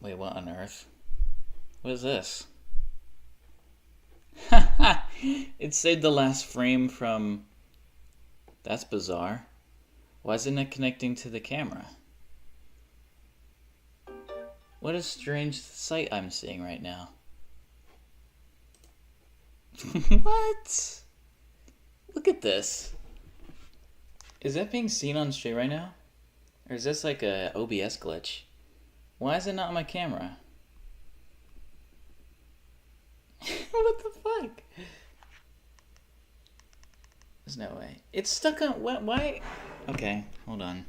Wait, what on earth? What is this? It saved the last frame from... That's bizarre. Why isn't it connecting to the camera? What a strange sight I'm seeing right now. What? Look at this. Is that being seen on stream right now? Or is this like a OBS glitch? Why is it not on my camera? What the fuck? There's no way. It's stuck on... What? Why? Okay, hold on.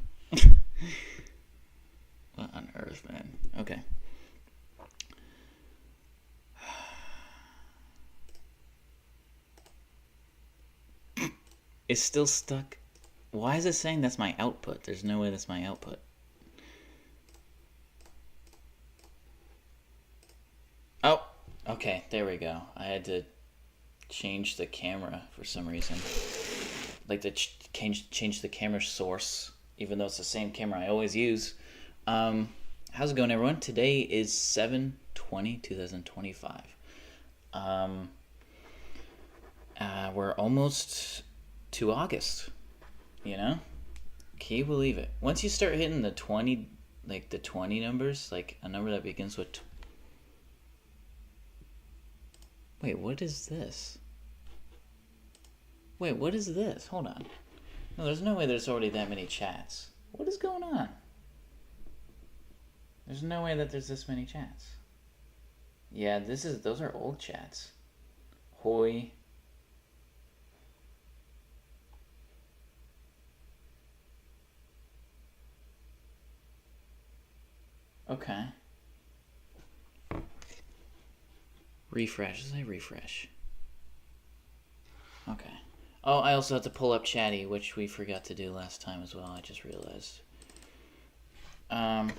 What on earth, man? Okay. It's still stuck. Why is it saying that's my output? There's no way that's my output. Oh, okay, there we go. I had to change the camera for some reason. Like to change the camera source, even though it's the same camera I always use. How's it going, everyone? Today is 7/20/2025. We're almost to August. You know? Can you believe it? Once you start hitting the 20, like the 20 numbers, like a number that begins with... Wait, what is this? Wait, what is this? Hold on. No, there's no way there's already that many chats. What is going on? There's no way that there's this many chats. Yeah, those are old chats. Hoi. Okay. Refresh. Let's say refresh. Okay. Oh, I also have to pull up Chatty, which we forgot to do last time as well. I just realized. I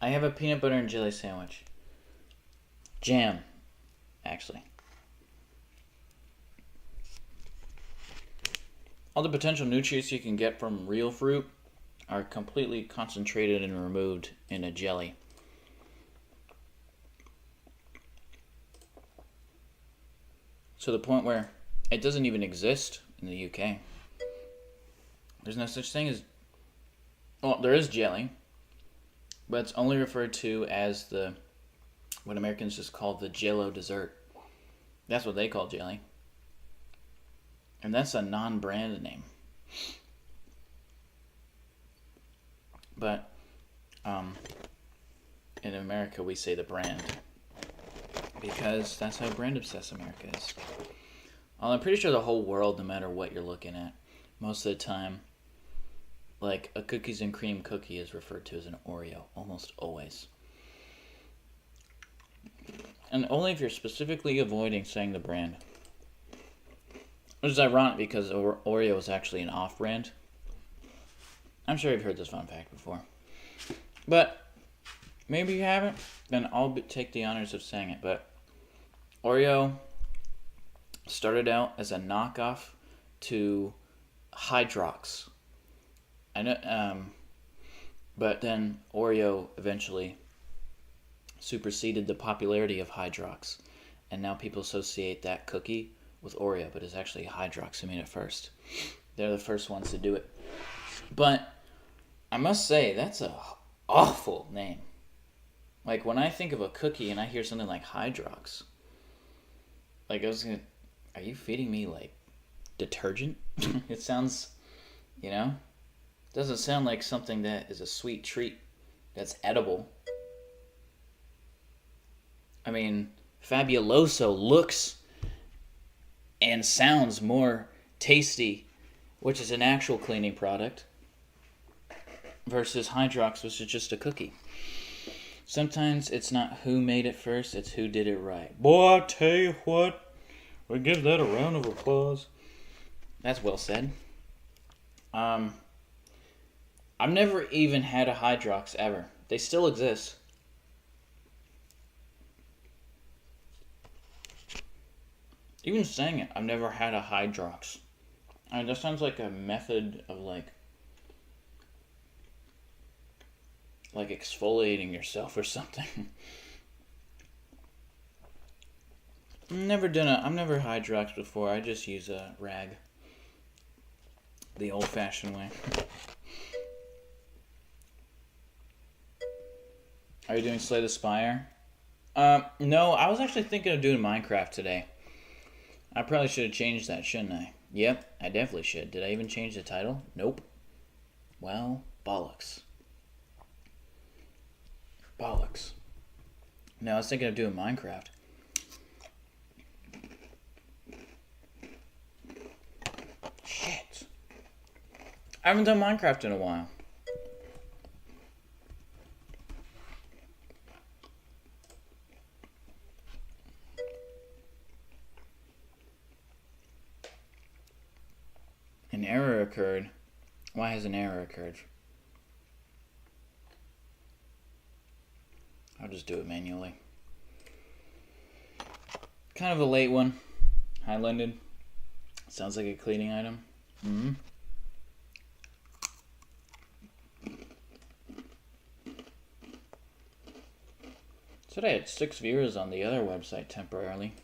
have a peanut butter and jelly sandwich. Jam, actually. All the potential nutrients you can get from real fruit are completely concentrated and removed in a jelly. To the point where it doesn't even exist in the UK. There's no such thing as... Well, there is jelly, but it's only referred to as what Americans just call the Jell-O dessert. That's what they call jelly. And that's a non-brand name. But in America we say the brand, because that's how brand obsessed America is. I'm pretty sure the whole world, no matter what you're looking at, most of the time, like a cookies and cream cookie is referred to as an Oreo, almost always. And only if you're specifically avoiding saying the brand. Which is ironic because Oreo is actually an off-brand. I'm sure you've heard this fun fact before. But maybe you haven't, then I'll take the honors of saying it. But Oreo started out as a knockoff to Hydrox. I know, but then Oreo eventually superseded the popularity of Hydrox. And now people associate that cookie with Oreo, but it's actually Hydrox who made it first. They're the first ones to do it. But I must say, that's a awful name. Like, when I think of a cookie and I hear something like Hydrox, like, are you feeding me, like, detergent? It sounds, doesn't sound like something that is a sweet treat that's edible. I mean, Fabuloso looks and sounds more tasty, which is an actual cleaning product, versus Hydrox, which is just a cookie. Sometimes it's not who made it first, it's who did it right. Boy, I tell you what, we give that a round of applause. That's well said. I've never even had a Hydrox ever. They still exist. Even saying it, I've never had a Hydrox. I mean, that sounds like a method of, like, like exfoliating yourself or something. I've never hydroxed before. I just use a rag. The old-fashioned way. Are you doing Slay the Spire? No, I was actually thinking of doing Minecraft today. I probably should have changed that, shouldn't I? Yep, I definitely should. Did I even change the title? Nope. Well, bollocks. Bollocks. No, I was thinking of doing Minecraft. Shit. I haven't done Minecraft in a while. An error occurred. Why has an error occurred? I'll just do it manually. Kind of a late one. Hi, London. Sounds like a cleaning item. Mm-hmm. Said I had 6 viewers on the other website temporarily.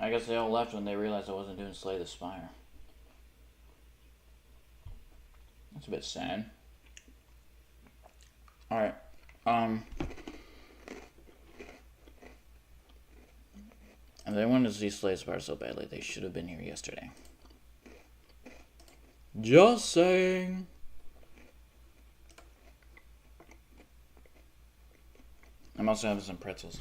I guess they all left when they realized I wasn't doing Slay the Spire. That's a bit sad. Alright. If they wanted to see Slay the Spire so badly, they should have been here yesterday. Just saying. I'm also having some pretzels.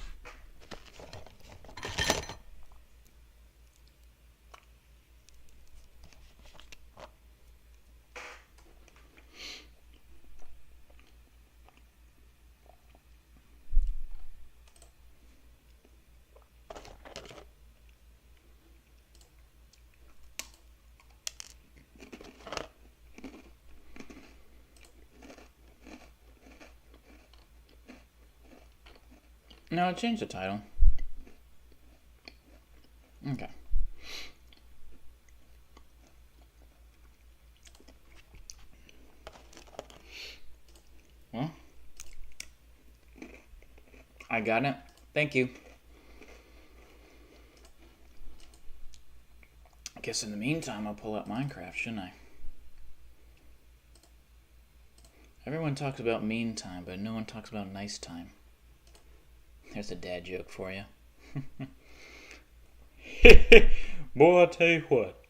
No, I changed the title. Okay. Well, I got it. Thank you. I guess in the meantime, I'll pull up Minecraft, shouldn't I? Everyone talks about mean time, but no one talks about nice time. There's a dad joke for you. Boy, I tell you what.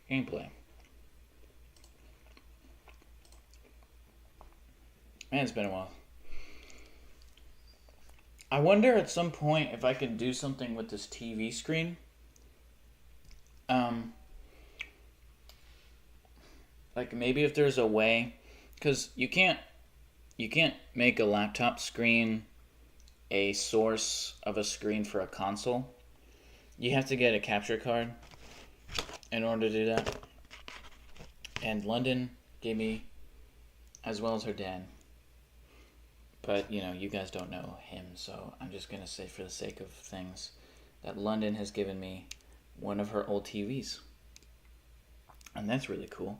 Gameplay. Man, it's been a while. I wonder at some point if I could do something with this TV screen. Like maybe if there's a way, because you can't make a laptop screen a source of a screen for a console. You have to get a capture card in order to do that. And London gave me, as well as her dad. But, you know, you guys don't know him, so I'm just going to say for the sake of things that London has given me one of her old TVs. And that's really cool.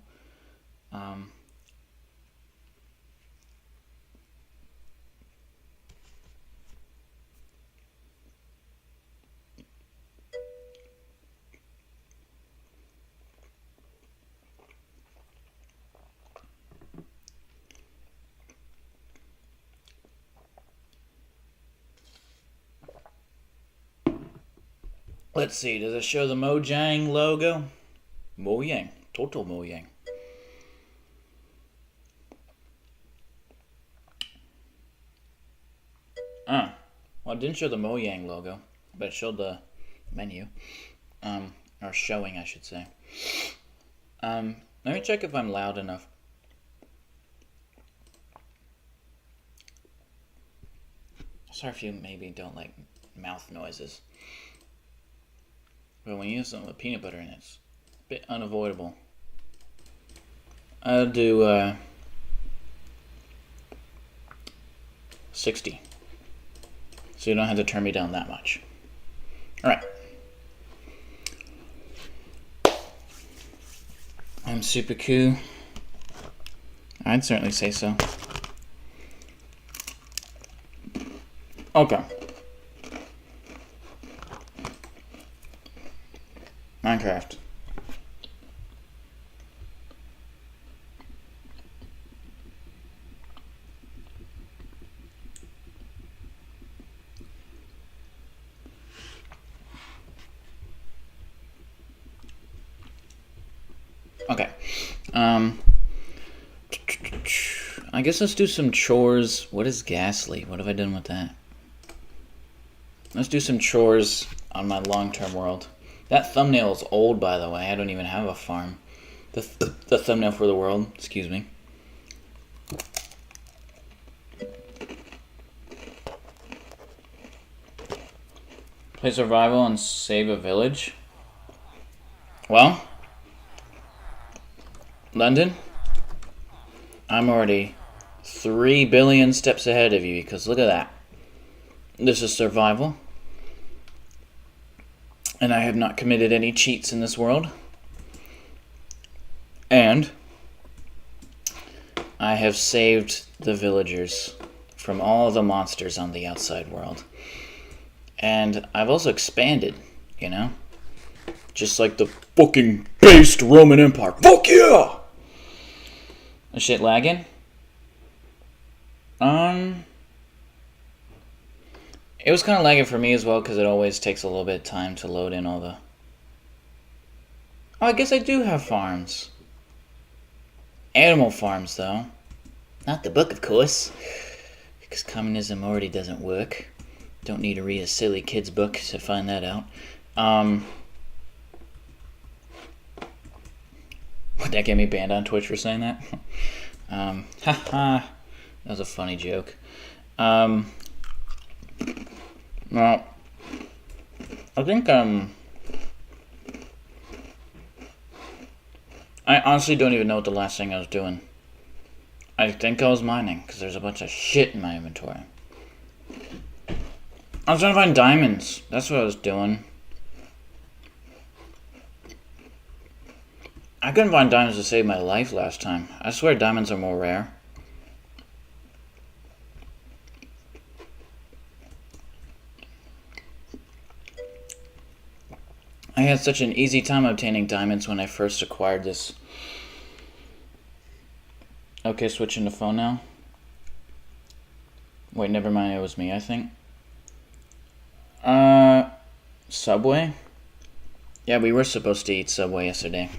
Let's see, does it show the Mojang logo? Mojang, total Mojang. Well, it didn't show the Mojang logo, but it showed the menu. Or showing, I should say. Let me check if I'm loud enough. Sorry if you maybe don't like mouth noises. But when you use something with peanut butter in it, it's a bit unavoidable. I'll do, 60. So you don't have to turn me down that much. Alright. I'm super cool. I'd certainly say so. Okay. Minecraft. Okay. I guess let's do some chores. What is Ghastly? What have I done with that? Let's do some chores on my long-term world. That thumbnail is old, by the way. I don't even have a farm. The thumbnail for the world. Excuse me. Play survival and save a village. Well, London, I'm already 3 billion steps ahead of you, because look at that. This is survival. And I have not committed any cheats in this world. And I have saved the villagers from all the monsters on the outside world. And I've also expanded, you know? Just like the fucking based Roman Empire. Fuck yeah! Is shit lagging? It was kind of lagging for me as well, because it always takes a little bit of time to load in all the... Oh, I guess I do have farms. Animal farms, though. Not the book, of course. Because communism already doesn't work. Don't need to read a silly kid's book to find that out. Would that get me banned on Twitch for saying that? Haha. That was a funny joke. Well, I think, I honestly don't even know what the last thing I was doing. I think I was mining, because there's a bunch of shit in my inventory. I was trying to find diamonds. That's what I was doing. I couldn't find diamonds to save my life last time. I swear diamonds are more rare. I had such an easy time obtaining diamonds when I first acquired this. Okay, switching to phone now. Wait, never mind, it was me, I think. Subway? Yeah, we were supposed to eat Subway yesterday.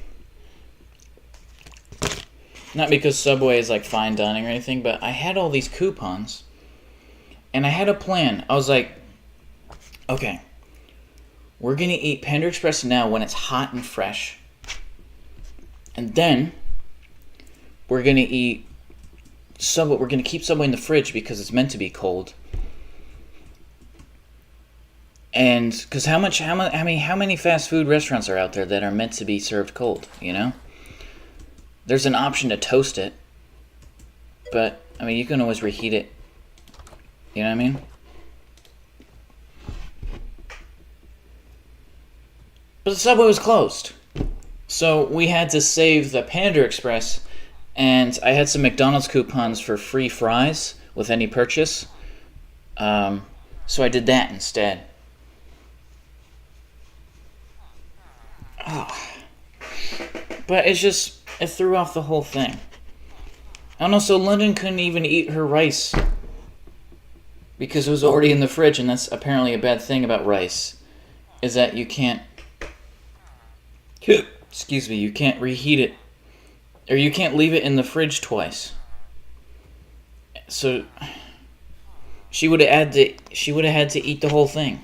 Not because Subway is like fine dining or anything, but I had all these coupons. And I had a plan. I was like, okay, we're going to eat Panda Express now when it's hot and fresh. And then we're going to eat Subway. We're going to keep Subway in the fridge because it's meant to be cold. And because how many fast food restaurants are out there that are meant to be served cold, you know? There's an option to toast it. But, I mean, you can always reheat it. You know what I mean? But the Subway was closed. So we had to save the Panda Express. And I had some McDonald's coupons for free fries with any purchase. So I did that instead. Oh. But it's just... it threw off the whole thing. I don't know, so London couldn't even eat her rice. Because it was already in the fridge, and that's apparently a bad thing about rice. Is that you can't... excuse me, you can't reheat it. Or you can't leave it in the fridge twice. So... she would have had to eat the whole thing.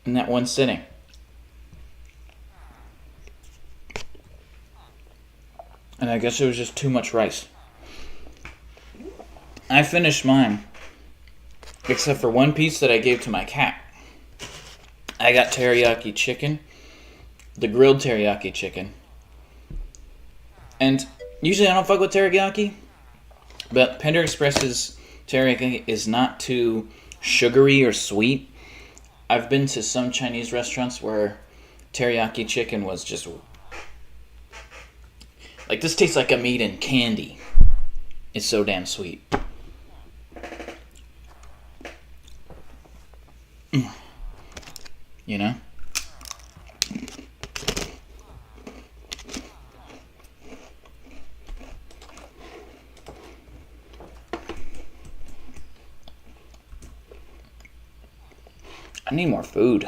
In that one sitting. And I guess it was just too much rice. I finished mine. Except for one piece that I gave to my cat. I got teriyaki chicken. The grilled teriyaki chicken. And usually I don't fuck with teriyaki. But Panda Express's teriyaki is not too sugary or sweet. I've been to some Chinese restaurants where teriyaki chicken was just like, this tastes like I'm eating candy. It's so damn sweet. You know? I need more food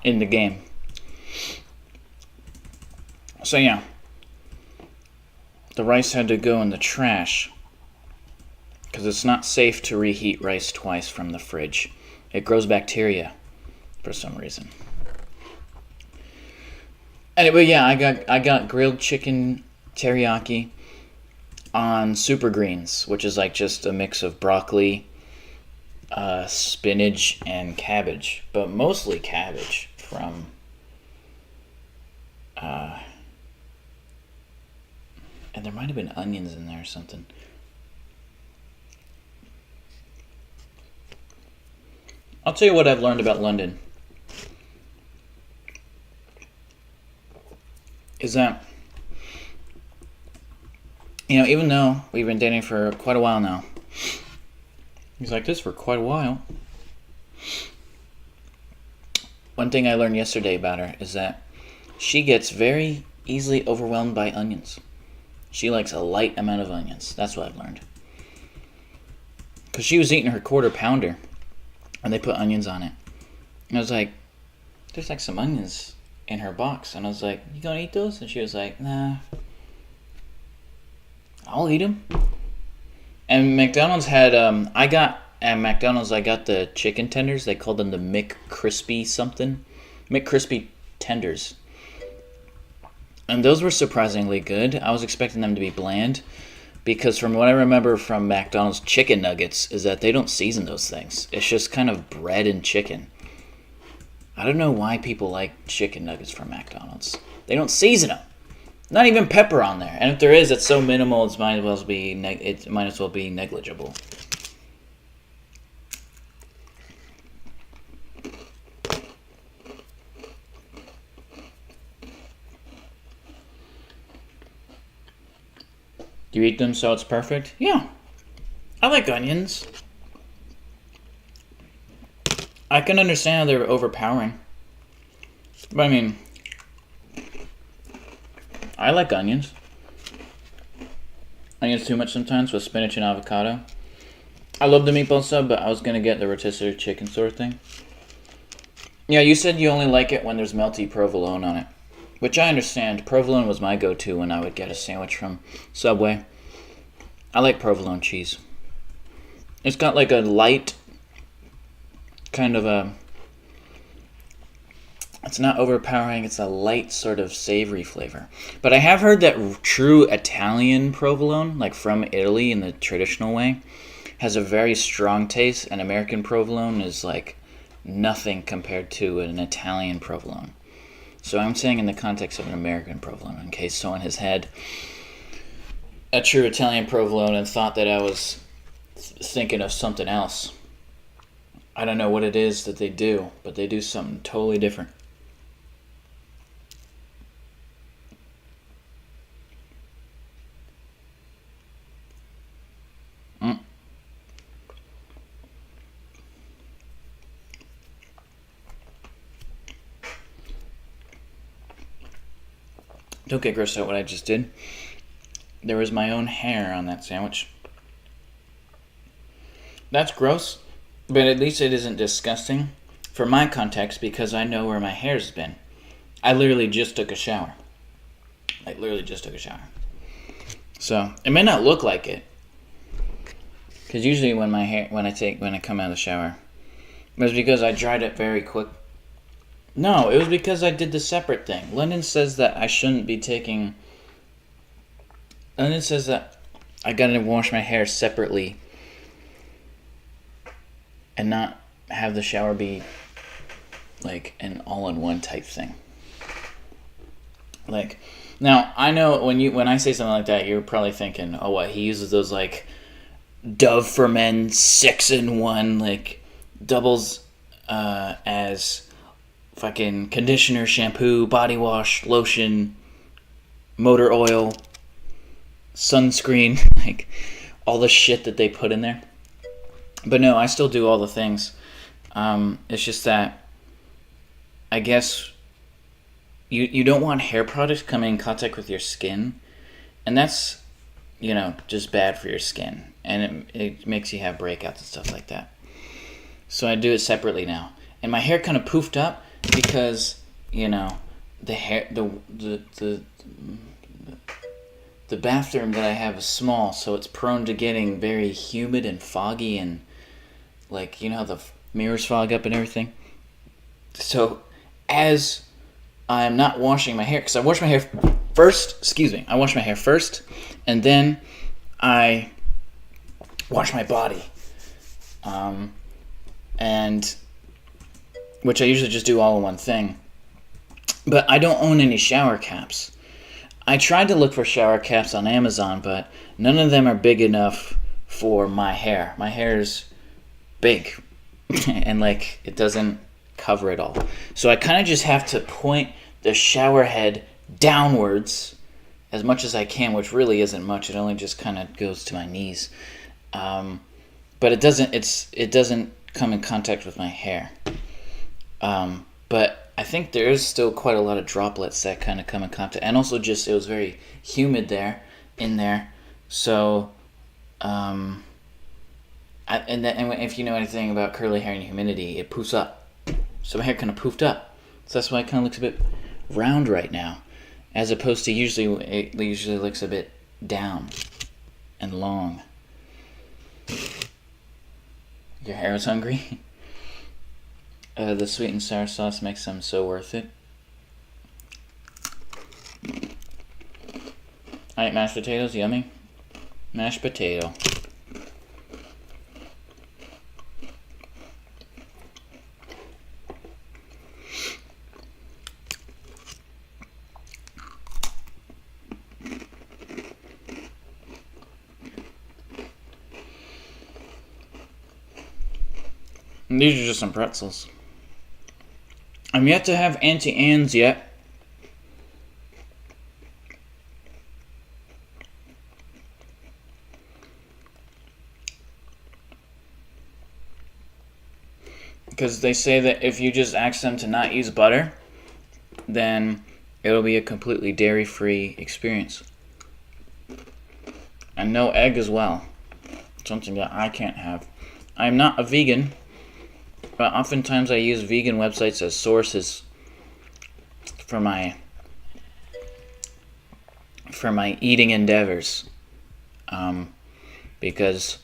in the game. So yeah. The rice had to go in the trash because it's not safe to reheat rice twice from the fridge. It grows bacteria for some reason. Anyway, yeah, I got grilled chicken teriyaki on super greens, which is like just a mix of broccoli, spinach, and cabbage, but mostly cabbage from and there might have been onions in there or something. I'll tell you what I've learned about London. Is that, you know, even though we've been dating for quite a while now, he's like this for quite a while. One thing I learned yesterday about her is that she gets very easily overwhelmed by onions. She likes a light amount of onions. That's what I've learned. Because she was eating her quarter pounder, and they put onions on it. And I was like, there's like some onions in her box. And I was like, you gonna eat those? And she was like, nah. I'll eat them. And McDonald's had, at McDonald's I got the chicken tenders. They called them the McCrispy something. McCrispy tenders. And those were surprisingly good. I was expecting them to be bland. Because from what I remember from McDonald's chicken nuggets is that they don't season those things. It's just kind of bread and chicken. I don't know why people like chicken nuggets from McDonald's. They don't season them. Not even pepper on there. And if there is, it's so minimal it might as well be negligible. Do you eat them so it's perfect? Yeah. I like onions. I can understand how they're overpowering. But I mean, I like onions. Onions too much sometimes with spinach and avocado. I love the meatball sub, but I was going to get the rotisserie chicken sort of thing. Yeah, you said you only like it when there's melty provolone on it. Which I understand. Provolone was my go-to when I would get a sandwich from Subway. I like provolone cheese. It's got like a light kind of a... It's not overpowering. It's a light sort of savory flavor. But I have heard that true Italian provolone, like from Italy in the traditional way, has a very strong taste. And American provolone is like nothing compared to an Italian provolone. So I'm saying in the context of an American provolone, in case someone has had a true Italian provolone and thought that I was thinking of something else. I don't know what it is that they do, but they do something totally different. Don't get grossed out what I just did. There was my own hair on that sandwich. That's gross, but at least it isn't disgusting for my context because I know where my hair's been. I literally just took a shower. So, it may not look like it. Because usually when I come out of the shower, it was because I dried it very quick. No, it was because I did the separate thing. London says that I shouldn't be taking... London says that I gotta wash my hair separately and not have the shower be like an all-in-one type thing. Like, now I know when I say something like that, you're probably thinking, oh, what, he uses those like Dove for Men 6-in-1 like doubles as fucking conditioner, shampoo, body wash, lotion, motor oil, sunscreen, like all the shit that they put in there. But no, I still do all the things. It's just that I guess you don't want hair products coming in contact with your skin, and that's, just bad for your skin, and it makes you have breakouts and stuff like that. So I do it separately now, and my hair kind of poofed up because the hair the bathroom that I have is small, so it's prone to getting very humid and foggy, and like how the mirrors fog up and everything. So as I'm not washing my hair, because I wash my hair first, I wash my hair first, and then I wash my body. And which I usually just do all in one thing. But I don't own any shower caps. I tried to look for shower caps on Amazon, but none of them are big enough for my hair. My hair is big, and like it doesn't cover it all. So I kind of just have to point the shower head downwards as much as I can, which really isn't much. It only just kind of goes to my knees. But it doesn't come in contact with my hair. But I think there is still quite a lot of droplets that kind of come in contact, and also just it was very humid in there. So, and if you know anything about curly hair and humidity, it poofs up. So my hair kind of poofed up. So that's why it kind of looks a bit round right now, as opposed to it usually looks a bit down and long. Your hair is hungry? The sweet and sour sauce makes them so worth it. I ate mashed potatoes, yummy. Mashed potato. And these are just some pretzels. I'm yet to have Auntie Anne's yet. Because they say that if you just ask them to not use butter, then it'll be a completely dairy-free experience. And no egg as well. Something that I can't have. I'm not a vegan, but oftentimes I use vegan websites as sources for my eating endeavors. Because,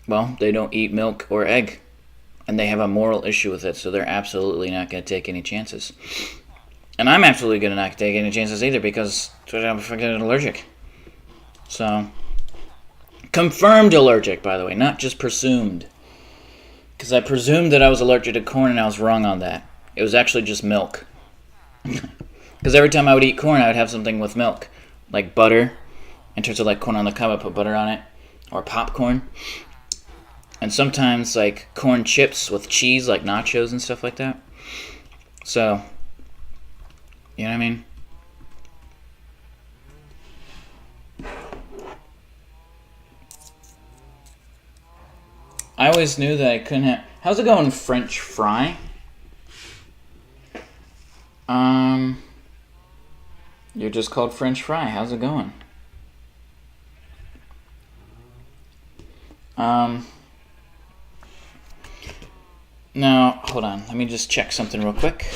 well, they don't eat milk or egg. And they have a moral issue with it, so they're absolutely not going to take any chances. And I'm absolutely going to not take any chances either, because I'm fucking allergic. So, confirmed allergic, by the way, not just presumed. Because I presumed that I was allergic to corn, and I was wrong on that. It was actually just milk. Because every time I would eat corn, I would have something with milk. Like butter. In terms of like corn on the cob, I put butter on it. Or popcorn. And sometimes like corn chips with cheese, like nachos and stuff like that. So, you know what I mean? I always knew that I couldn't have... How's it going, French fry? You're just called French fry. How's it going? Now, hold on. Let me just check something real quick.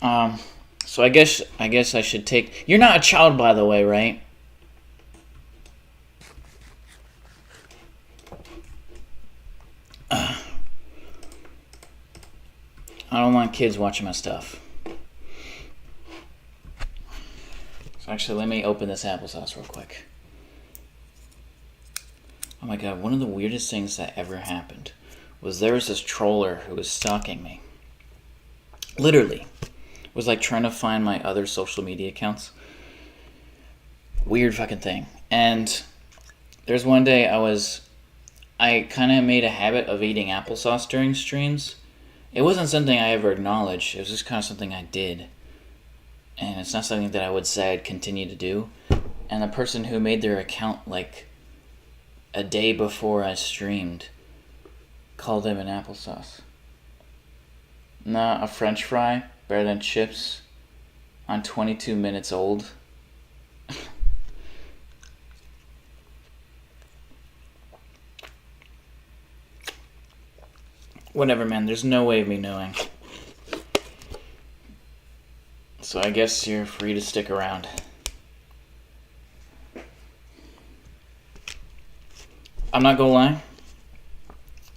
So I guess I should take... You're not a child, by the way, right? I don't want kids watching my stuff. So actually, let me open this applesauce real quick. Oh my god, one of the weirdest things that ever happened was there was this troller who was stalking me. Literally. Was like trying to find my other social media accounts. Weird fucking thing. And there's one day I kind of made a habit of eating applesauce during streams. It wasn't something I ever acknowledged. It was just kind of something I did. And it's not something that I would say I'd continue to do. And the person who made their account like a day before I streamed called him an applesauce. Not a French fry, better than chips. I'm 22 minutes old. Whatever, man. There's no way of me knowing. So I guess you're free to stick around. I'm not gonna lie.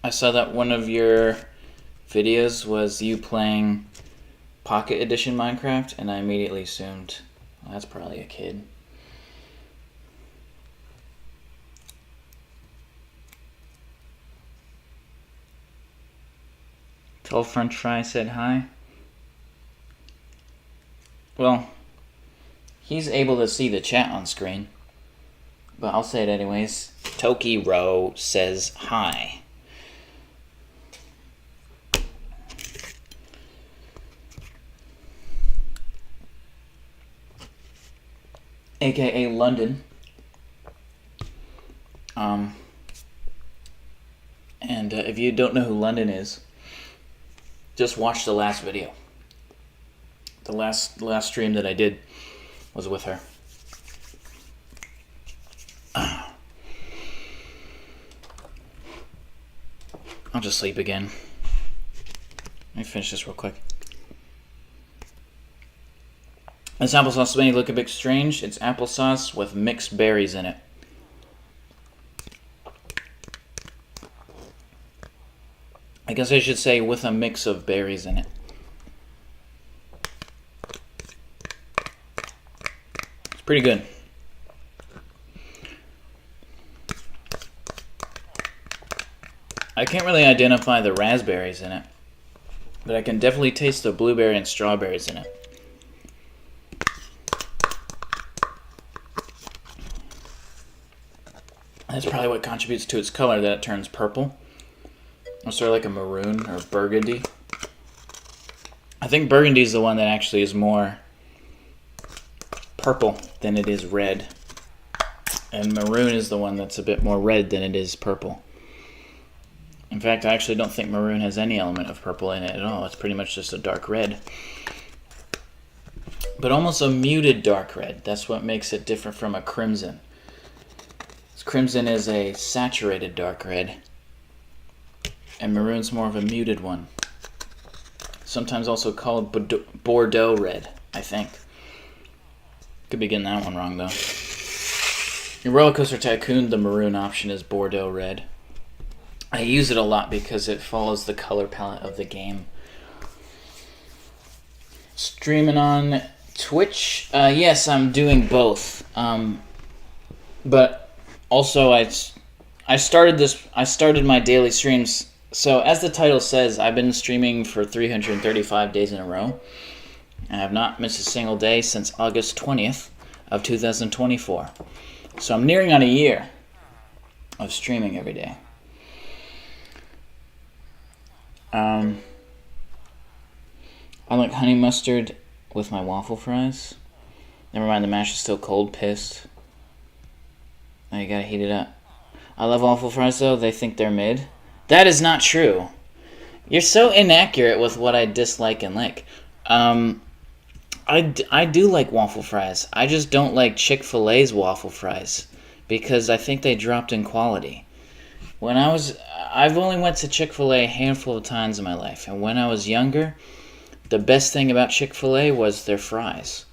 I saw that one of your videos was you playing Pocket Edition Minecraft, and I immediately assumed, well, that's probably a kid. Tall French Fry said hi. Well, he's able to see the chat on screen, but I'll say it anyways. Toki Ro says hi. AKA London. And if you don't know who London is, just watch the last video. The last stream that I did was with her. I'll just sleep again. Let me finish this real quick. This applesauce may look a bit strange. It's applesauce with mixed berries in it. I guess I should say with a mix of berries in it. It's pretty good. I can't really identify the raspberries in it, but I can definitely taste the blueberry and strawberries in it. That's probably what contributes to its color, that it turns purple. Or sort of like a maroon or burgundy. I think burgundy is the one that actually is more purple than it is red. And maroon is the one that's a bit more red than it is purple. In fact, I actually don't think maroon has any element of purple in it at all. It's pretty much just a dark red. But almost a muted dark red. That's what makes it different from a crimson. Crimson is a saturated dark red, and maroon's more of a muted one. Sometimes also called Bordeaux red, I think. Could be getting that one wrong, though. In Roller Coaster Tycoon, the maroon option is Bordeaux red. I use it a lot because it follows the color palette of the game. Streaming on Twitch? Yes, I'm doing both. But also, I started my daily streams. So as the title says, I've been streaming for 335 days in a row. I have not missed a single day since August 20th of 2024. So I'm nearing on a year of streaming every day. I like honey mustard with my waffle fries. Never mind, the mash is still cold. Pissed. Oh, you gotta heat it up. I love waffle fries, though. They think they're mid. That is not true. You're so inaccurate with what I dislike and like. I do like waffle fries. I just don't like Chick-fil-A's waffle fries because I think they dropped in quality. I've only went to Chick-fil-A a handful of times in my life, and when I was younger, the best thing about Chick-fil-A was their fries,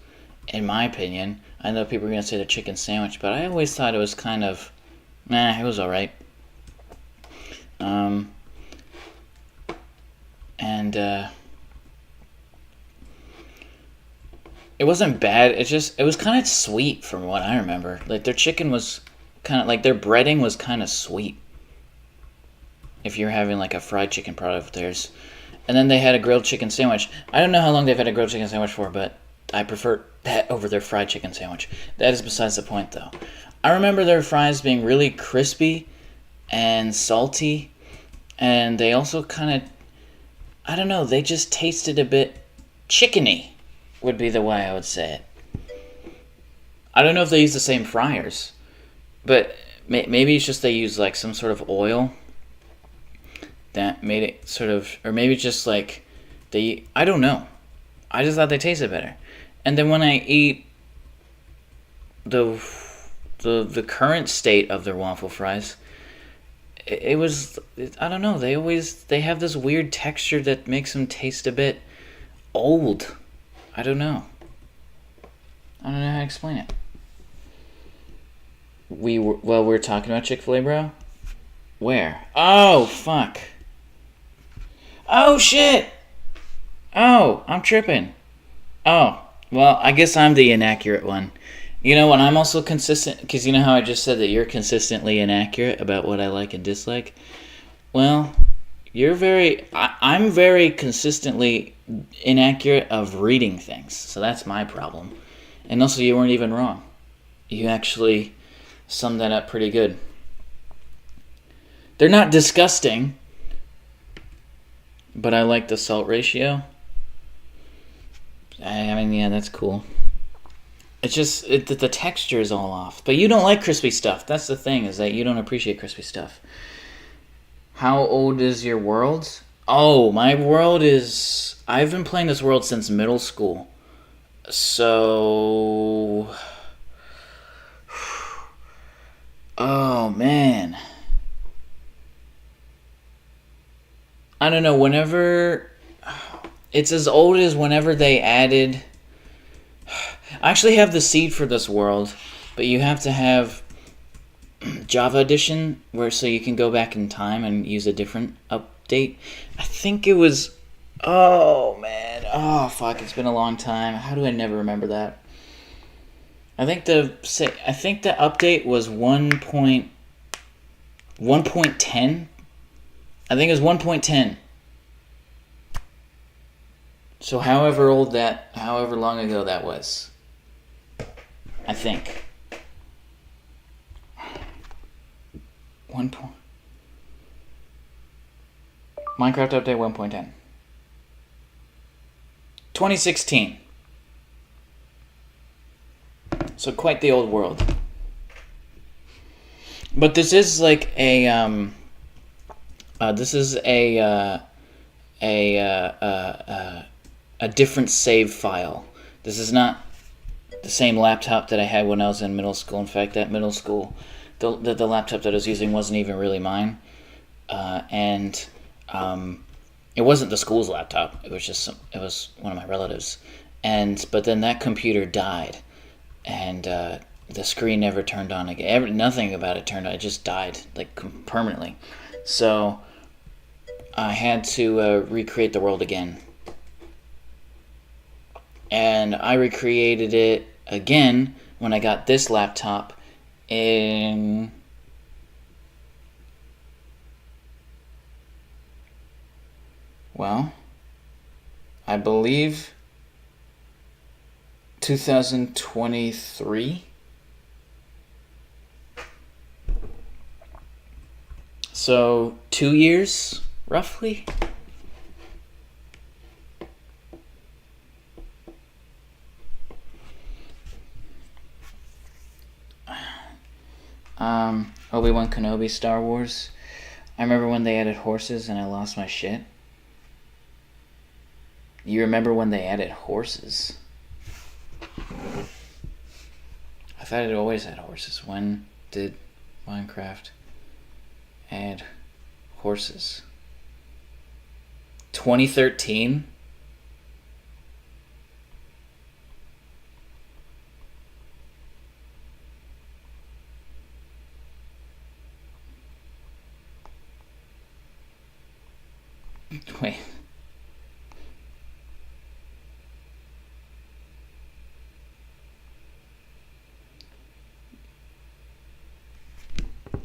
in my opinion. I know people are going to say the chicken sandwich, but I always thought it was kind of, it was alright. It wasn't bad. It was kind of sweet from what I remember. Like, their chicken was kind of, like, their breading was kind of sweet. If you're having, like, a fried chicken product of theirs. And then they had a grilled chicken sandwich. I don't know how long they've had a grilled chicken sandwich for, but I prefer that over their fried chicken sandwich. That is besides the point, though. I remember their fries being really crispy and salty. And they also kind of, I don't know, they just tasted a bit chickeny, would be the way I would say it. I don't know if they use the same fryers, but maybe it's just they use like some sort of oil that made it sort of, or maybe just like I don't know. I just thought they tasted better. And then when I eat the current state of their waffle fries, it was, I don't know, they have this weird texture that makes them taste a bit old. I don't know how to explain it. We were talking about Chick-fil-A, bro? Where? Oh, fuck. Oh, shit! Oh, I'm tripping. Oh, well, I guess I'm the inaccurate one. You know what, I'm also consistent, because you know how I just said that you're consistently inaccurate about what I like and dislike? Well, I'm very consistently inaccurate of reading things, so that's my problem. And also, you weren't even wrong. You actually summed that up pretty good. They're not disgusting, but I like the salt ratio. I mean, yeah, that's cool. It's just, the texture is all off. But you don't like crispy stuff. That's the thing, is that you don't appreciate crispy stuff. How old is your world? Oh, my world is... I've been playing this world since middle school. So... Oh, man. I don't know, whenever... It's as old as whenever they added... I actually have the seed for this world, but you have to have Java Edition, so you can go back in time and use a different update. I think it was... Oh, man. Oh, fuck, it's been a long time. How do I never remember that? I think the update was 1.10. I think it was 1.10. So however long ago that was. I think. Minecraft update 1.10. 2016. So quite the old world. But this is like a different save file. This is not the same laptop that I had when I was in middle school. In fact, that middle school, the laptop that I was using wasn't even really mine, and it wasn't the school's laptop. It was one of my relatives, but then that computer died, and the screen never turned on again. Nothing about it turned on. It just died like permanently. So I had to recreate the world again. And I recreated it again when I got this laptop in... Well, I believe 2023. So 2 years, roughly. Obi-Wan Kenobi, Star Wars. I remember when they added horses and I lost my shit. You remember when they added horses? I thought it always had horses. When did Minecraft add horses? 2013?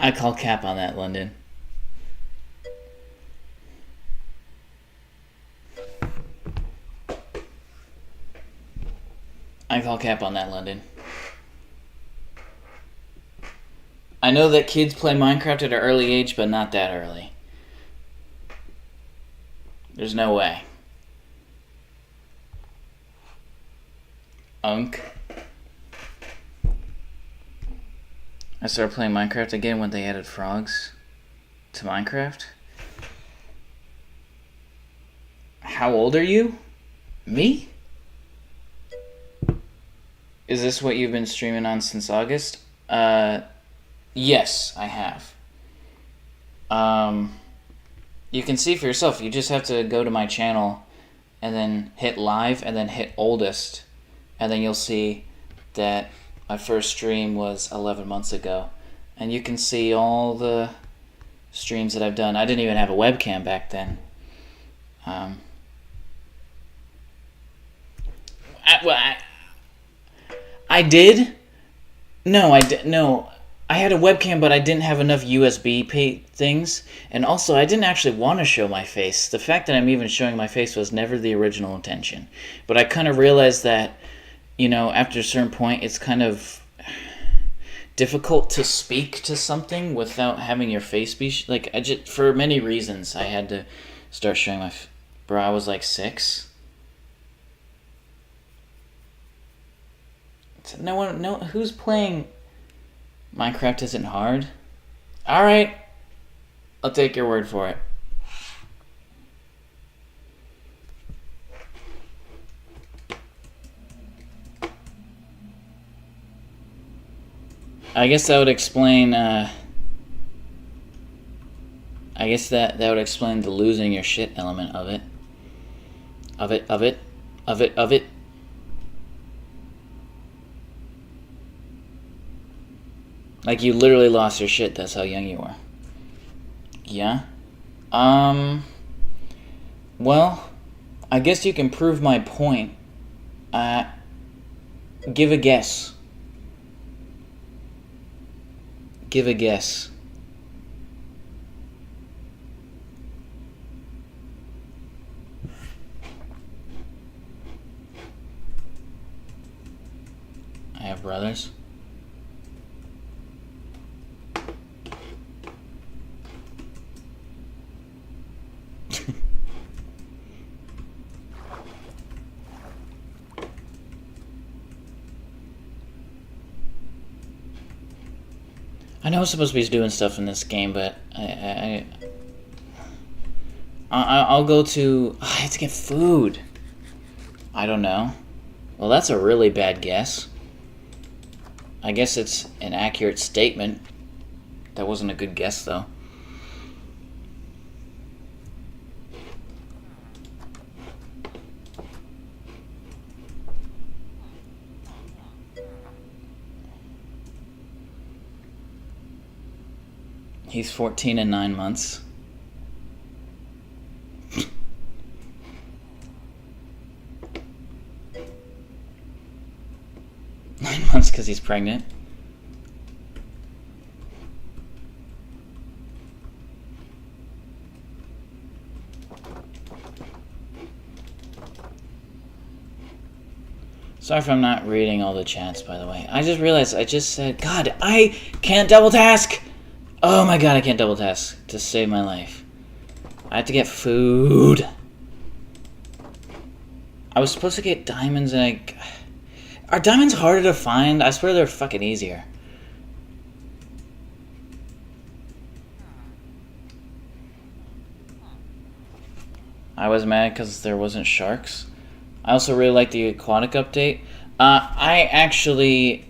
I call cap on that, London. I call cap on that, London. I know that kids play Minecraft at an early age, but not that early. There's no way. Unk. I started playing Minecraft again when they added frogs to Minecraft. How old are you? Me? Is this what you've been streaming on since August? Yes, I have. You can see for yourself. You just have to go to my channel and then hit live and then hit oldest. And then you'll see that my first stream was 11 months ago. And you can see all the streams that I've done. I didn't even have a webcam back then. I did? No, I did. No, I had a webcam, but I didn't have enough USB things. And also, I didn't actually want to show my face. The fact that I'm even showing my face was never the original intention. But I kind of realized that, you know, after a certain point, it's kind of difficult to speak to something without having your face be like. I just, for many reasons, I had to start showing my. Bro, I was like 6. No, who's playing Minecraft isn't hard? Alright. I'll take your word for it. I guess that would explain, I guess that would explain the losing your shit element of it. Of it. Like, you literally lost your shit, that's how young you were. Yeah? Well, I guess you can prove my point. Give a guess. Give a guess. I have brothers. I know I'm supposed to be doing stuff in this game, but I'll go to. I have to get food. I don't know. Well, that's a really bad guess. I guess it's an accurate statement. That wasn't a good guess, though. He's 14 and 9 months. 9 months because he's pregnant. Sorry if I'm not reading all the chats, by the way. I just realized I just said, God, I can't double task! Oh my god, I can't double task to save my life. I have to get food. I was supposed to get diamonds and Are diamonds harder to find? I swear they're fucking easier. I was mad because there wasn't sharks. I also really like the aquatic update. I actually,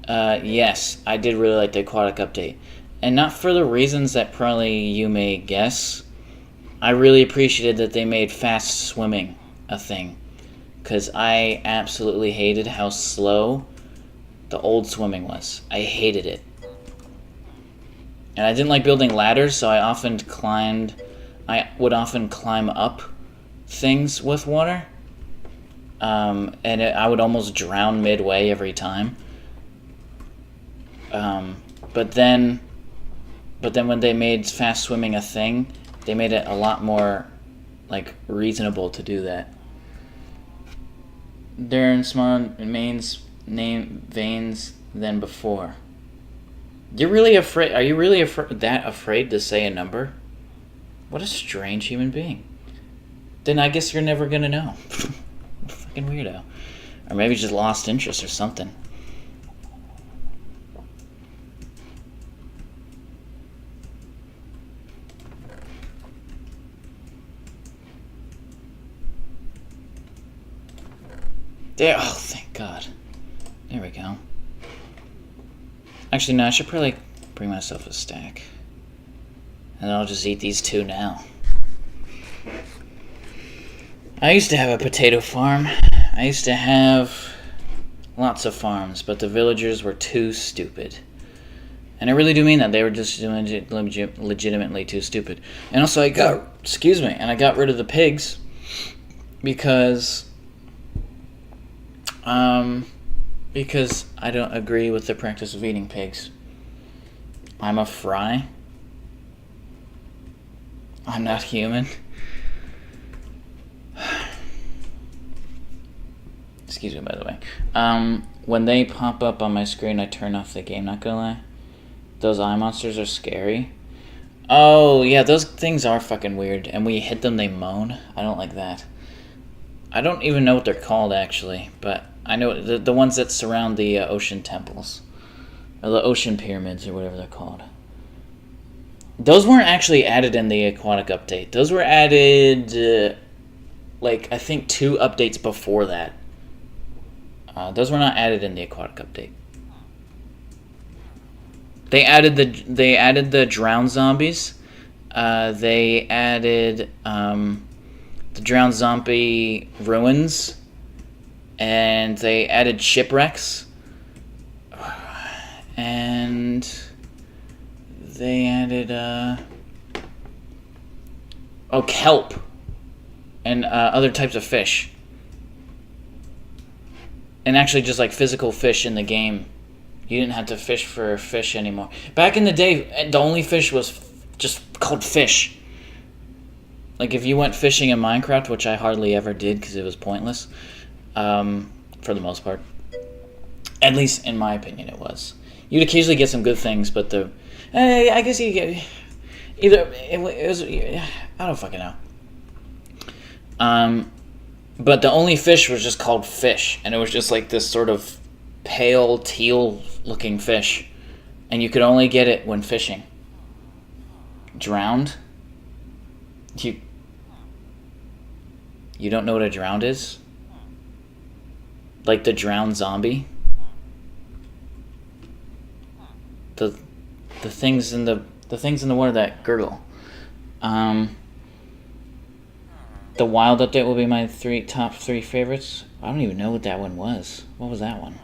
yes, I did really like the aquatic update. And not for the reasons that probably you may guess. I really appreciated that they made fast swimming a thing. Because I absolutely hated how slow the old swimming was. I hated it. And I didn't like building ladders, so I would often climb up things with water. I would almost drown midway every time. But then But then when they made fast swimming a thing, they made it a lot more, like, reasonable to do that. They're in smaller veins than before. You're really afraid? Are you really that afraid to say a number? What a strange human being. Then I guess you're never gonna know. Fucking weirdo. Or maybe just lost interest or something. There. Oh, thank God. There we go. Actually, no, I should probably bring myself a stack. And I'll just eat these 2 now. I used to have a potato farm. I used to have lots of farms, but the villagers were too stupid. And I really do mean that. They were just legitimately too stupid. And also I got rid of the pigs because I don't agree with the practice of eating pigs. I'm a fry. I'm not human. Excuse me, by the way. When they pop up on my screen, I turn off the game, not gonna lie. Those eye monsters are scary. Oh, yeah, those things are fucking weird. And when you hit them, they moan. I don't like that. I don't even know what they're called, actually. But I know the ones that surround the ocean temples. Or the ocean pyramids, or whatever they're called. Those weren't actually added in the aquatic update. Those were added, I think 2 updates before that. Those were not added in the aquatic update. They added the drowned zombies. They added the drowned zombie ruins, and they added shipwrecks, and they added kelp and other types of fish. And actually just like physical fish in the game. You didn't have to fish for fish anymore. Back in the day, the only fish was just called fish. Like if you went fishing in Minecraft, which I hardly ever did because it was pointless, for the most part. At least in my opinion it was. You'd occasionally get some good things, but I guess you get either it was, I don't fucking know. But the only fish was just called fish, and it was just like this sort of pale teal-looking fish, and you could only get it when fishing. Drowned? You don't know what a drowned is? Like the drowned zombie? The things in the water that gurgle. The wild update will be my top 3 favorites. I don't even know what that one was. What was that one?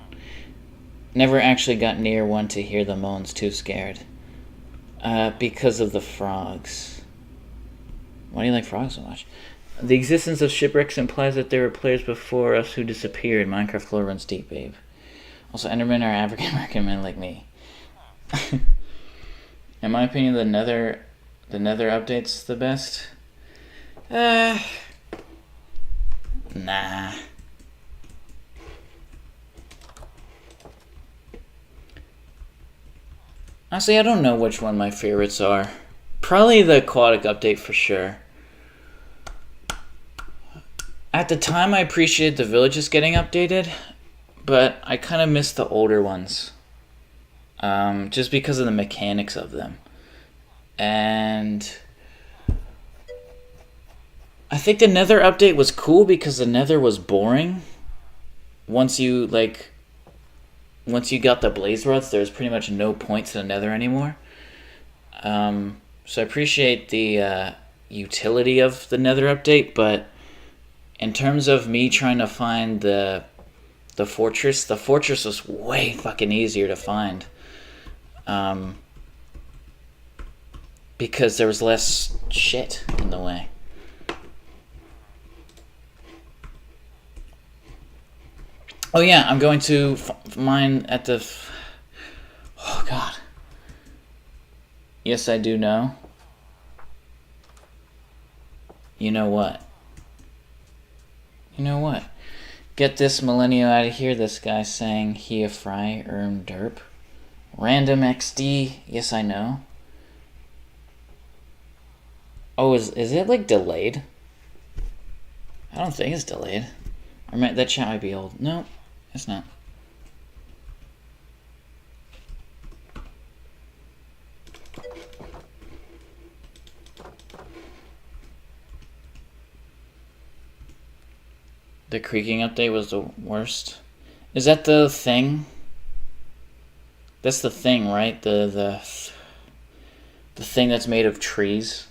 Never actually got near one to hear the moans, too scared. Because of the frogs. Why do you like frogs so much? The existence of shipwrecks implies that there were players before us who disappeared. Minecraft lore runs deep, babe. Also, Endermen are African American men like me. In my opinion, the Nether update's the best. Nah. Honestly, I don't know which one my favorites are. Probably the aquatic update for sure. At the time, I appreciated the villages getting updated, but I kind of missed the older ones. Just because of the mechanics of them. And I think the Nether update was cool because the Nether was boring. Once you got the blaze rods, there was pretty much no point to the Nether anymore. So I appreciate the utility of the Nether update, but in terms of me trying to find the fortress was way fucking easier to find. Because there was less shit in the way. Oh yeah, I'm going to mine at the... Oh god. Yes, I do know. You know what? You know what? Get this millennial out of here. This guy saying he a fry derp. Random XD. Yes, I know. Oh, is it like delayed? I don't think it's delayed. Or that chat might be old. No, it's not. The creaking update was the worst. Is that the thing? That's the thing, right? The thing that's made of trees,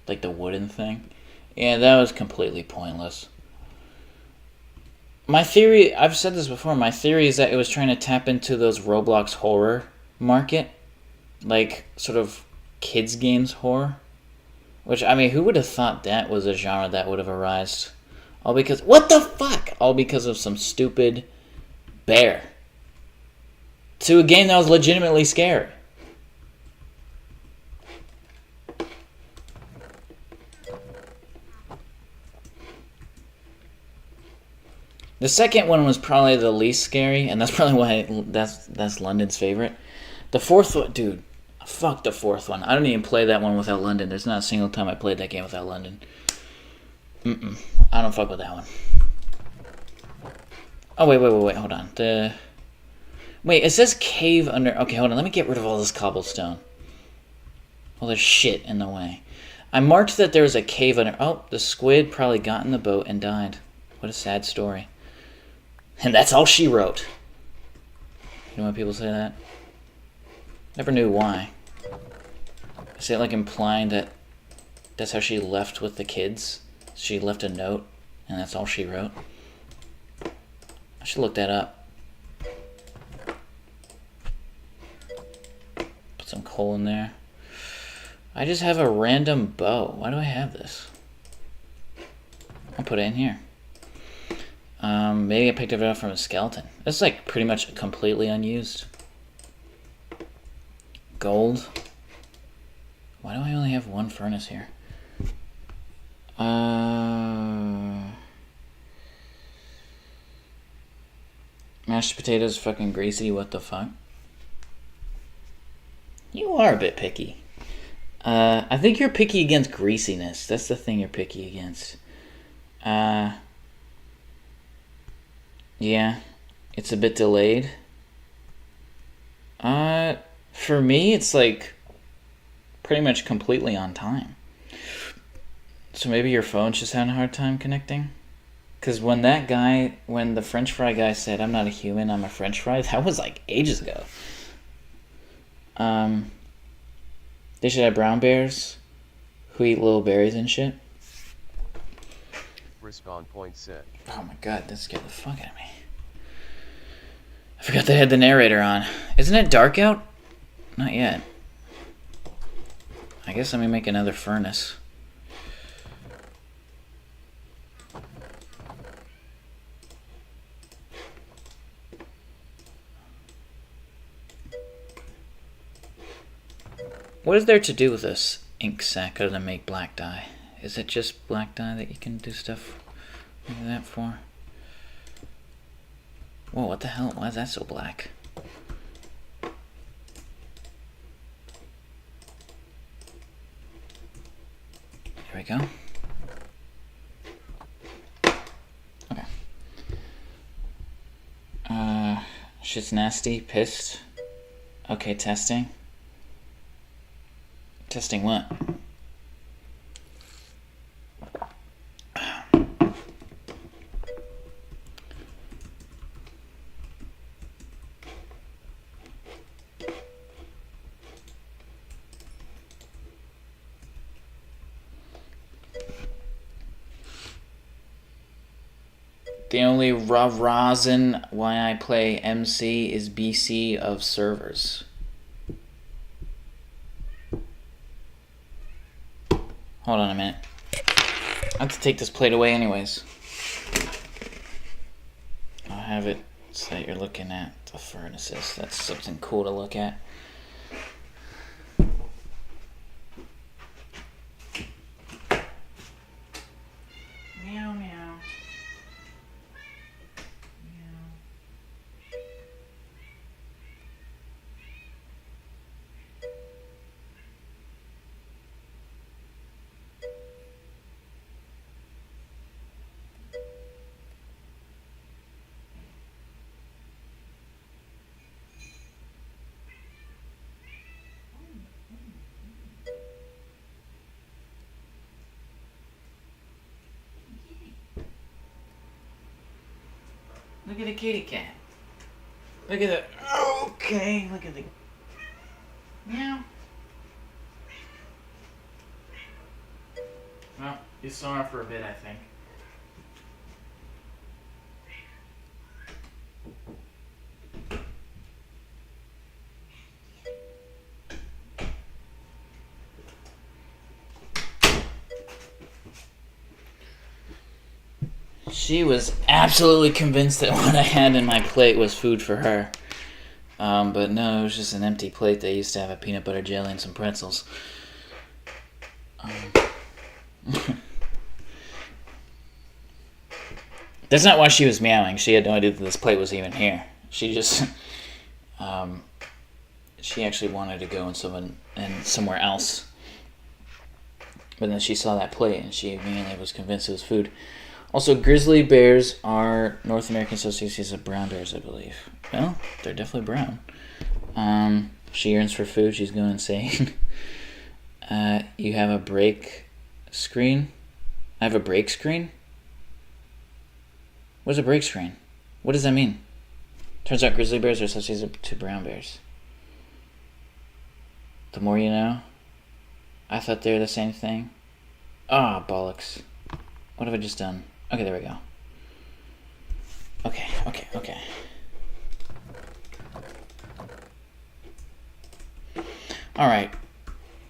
like the wooden thing. Yeah, that was completely pointless. My theory, I've said this before, my theory is that it was trying to tap into those Roblox horror market, like sort of kids games horror. Which, I mean, who would have thought that was a genre that would have arisen? All because... What the fuck? All because of some stupid bear. To a game that was legitimately scary. The second one was probably the least scary, and that's probably why that's London's favorite. The fourth one... Dude, fuck the fourth one. I don't even play that one without London. There's not a single time I played that game without London. I don't fuck with that one. Oh, wait, hold on. Wait, it says cave under... Okay, hold on, let me get rid of all this cobblestone. All this shit in the way. I marked that there was a cave under... Oh, the squid probably got in the boat and died. What a sad story. And that's all she wrote. You know why people say that? Never knew why. Is it like implying that that's how she left with the kids? She left a note, and that's all she wrote. I should look that up. Put some coal in there. I just have a random bow. Why do I have this? I'll put it in here. Maybe I picked it up from a skeleton. It's like pretty much completely unused. Gold. Why do I only have one furnace here? Mashed potatoes fucking greasy, what the fuck? You are a bit picky. I think you're picky against greasiness. That's the thing you're picky against. Yeah, it's a bit delayed. For me, it's like pretty much completely on time. So maybe your phone's just having a hard time connecting? Because when the French fry guy said, I'm not a human, I'm a French fry, that was like ages ago. They should have brown bears who eat little berries and shit. Respawn point set. Oh my god, that scared the fuck out of me. I forgot they had the narrator on. Isn't it dark out? Not yet. I guess let me make another furnace. What is there to do with this ink sac other than make black dye? Is it just black dye that you can do stuff like that for? Whoa, what the hell? Why is that so black? Here we go. Okay. Shit's nasty, pissed. Okay, testing. Testing what? The only reason why I play MC is BC of servers. Hold on a minute. I have to take this plate away anyways. I'll have it so that you're looking at the furnaces. That's something cool to look at. Meow, meow. Look at the kitty cat. Look at the... Okay, look at the... Meow. Well, you saw her for a bit, I think. She was absolutely convinced that what I had in my plate was food for her. But no, it was just an empty plate that used to have a peanut butter jelly and some pretzels. That's not why she was meowing. She had no idea that this plate was even here. She just... she actually wanted to go in somewhere else. But then she saw that plate and she immediately was convinced it was food. Also, grizzly bears are North American Association of Brown Bears, I believe. Well, they're definitely brown. She yearns for food. She's going insane. You have a break screen? I have a break screen? What's a break screen? What does that mean? Turns out grizzly bears are associated to brown bears. The more you know? I thought they were the same thing. Ah, bollocks. What have I just done? Okay, there we go. Okay. Alright.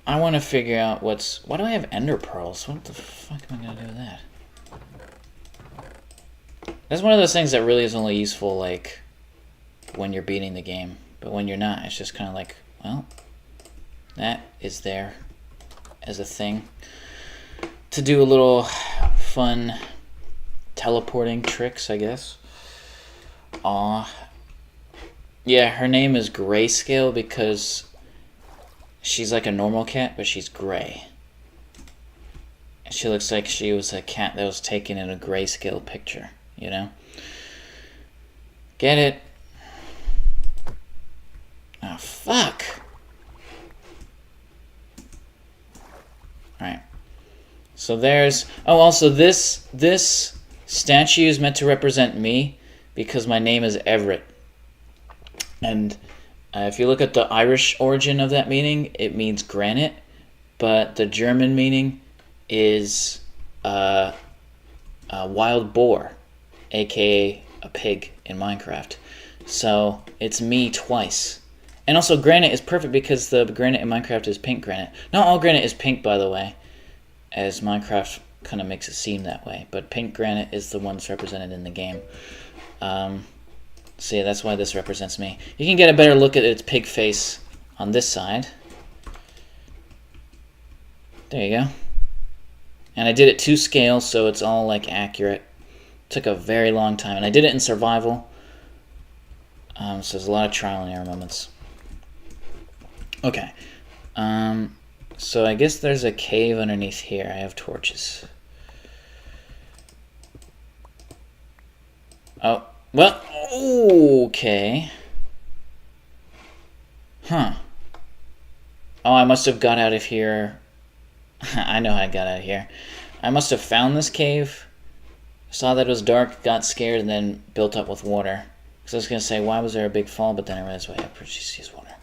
I want to figure out what's... Why do I have ender pearls? What the fuck am I going to do with that? That's one of those things that really is only useful, like, when you're beating the game. But when you're not, it's just kind of like, well, that is there as a thing. To do a little fun teleporting tricks, I guess. Aw. Yeah, her name is Grayscale because she's like a normal cat, but she's gray. She looks like she was a cat that was taken in a grayscale picture, you know? Get it? Oh, fuck! Alright. So there's... Oh, also this statue is meant to represent me because my name is Everett. And if you look at the Irish origin of that meaning, it means granite. But the German meaning is a wild boar, aka a pig in Minecraft. So it's me twice. And also granite is perfect because the granite in Minecraft is pink granite. Not all granite is pink, by the way, as Minecraft kind of makes it seem that way. But pink granite is the one that's represented in the game. So yeah, that's why this represents me. You can get a better look at its pig face on this side. There you go. And I did it to scale, so it's all like accurate. Took a very long time, and I did it in survival. So there's a lot of trial and error moments. Okay. So I guess there's a cave underneath here. I have torches. Oh, well, okay. Huh. Oh, I must have got out of here. I know how I got out of here. I must have found this cave, saw that it was dark, got scared, and then built up with water. Because I was going to say, why was there a big fall? But then I realized, wait, I just used water.